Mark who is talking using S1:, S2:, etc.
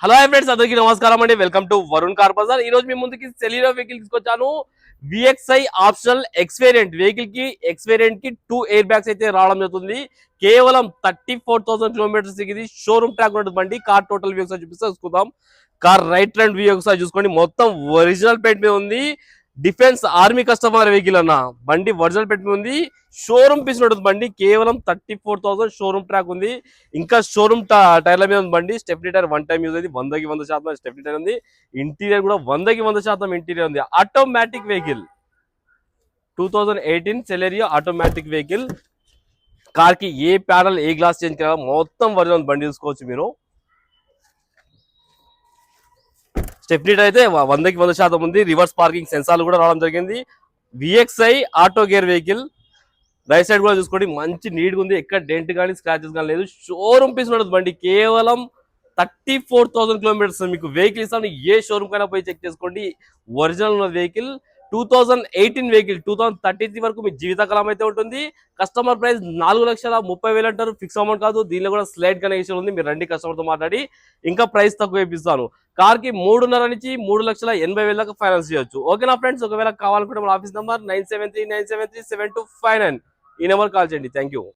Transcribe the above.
S1: Hello friends, అందరికీ నమస్కారం అండి. Welcome to Varun car Bazaar. ఈ రోజు మీ ముందుకి సెలీనో వెహికల్ తీసుకొచ్చాను. VXI optional X variant vehicle కి కి 2 ఎయిర్ బ్యాగ్స్ అయితే రావడం జరుగుతుంది. కేవలం 34,000 కిలోమీటర్స్ ఇది షోరూమ్ ట్రాక్ ఉంటుంది బండి. కార్ టోటల్ వ్యూ ఒకసారి చూసుకుందాం. కార్ రైట్ హ్యాండ్ వ్యూ ఒకసారి చూసుకోండి. మొత్తం ఒరిజినల్ పెయింట్ మీద ఉంది. డిఫెన్స్ ఆర్మీ కస్టమర్ వెహికల్ అన్న బండి ఒరిజినల్ పెయింట్ మీద ఉంది. షోరూమ్ పీస్ ఉంటుంది బండి. కేవలం 34,000 షోరూమ్ ట్రాక్ ఉంది. ఇంకా షోరూమ్ టైర్ల మీద ఉంది బండి. స్టెప్నీ టైర్ 1 టైం యూజ్ అయింది. 100% స్టెప్నీ టైర్ ఉంది. ఇంటీరియర్ కూడా 100% ఇంటీరియర్ ఉంది. Automatic vehicle 2018 Celerio automatic vehicle. Car కి ఏ ప్యానల్ ఏ గ్లాస్ చేంజ్ చేయాలి మొత్తం ఒరిజినల్ బండి చూసుకోవచ్చు మీరు. స్టెప్నీ టైర్ అయితే 100% ఉంది. రివర్స్ పార్కింగ్ సెన్సార్లు కూడా రావడం జరిగింది. VXi auto gear vehicle. Right side కూడా చూసుకోండి, మంచి నీట్ గా ఉంది. ఎక్కడ డెంట్ కానీ స్క్రాచెస్ కానీ లేదు. షోరూమ్ పీస్ ఉండదు బండి. కేవలం 34,000 కిలోమీటర్స్ మీకు వెహికల్ ఇస్తాను. ఏ షోరూమ్ కైనా పోయి చెక్ చేసుకోండి. ఒరిజినల్ ఉన్న వెహికల్ 2018 వెహికల్ 2033 వరకు మీ జీవితకాలం అయితే ఉంటుంది. కస్టమర్ ప్రైస్ 4,30,000 అంటారు. ఫిక్స్ అమౌంట్ కాదు. దీనిలో కూడా స్లైడ్ కనెక్షన్ ఉంది. మీరు రండి కస్టమర్ తో మాట్లాడి ఇంకా ప్రైస్ తక్కువ ఇప్పిస్తాను. కార్ కి 3,500,000 నుంచి 3,80,000 దాకా ఫైనాన్స్ చేయొచ్చు. ఓకేనా ఫ్రెండ్స్? ఒకవేళ కావాలనుకుంటే మన ఆఫీస్ నెంబర్ 9739737259 ఈ నెంబర్ కాల్ చేయండి. Thank you.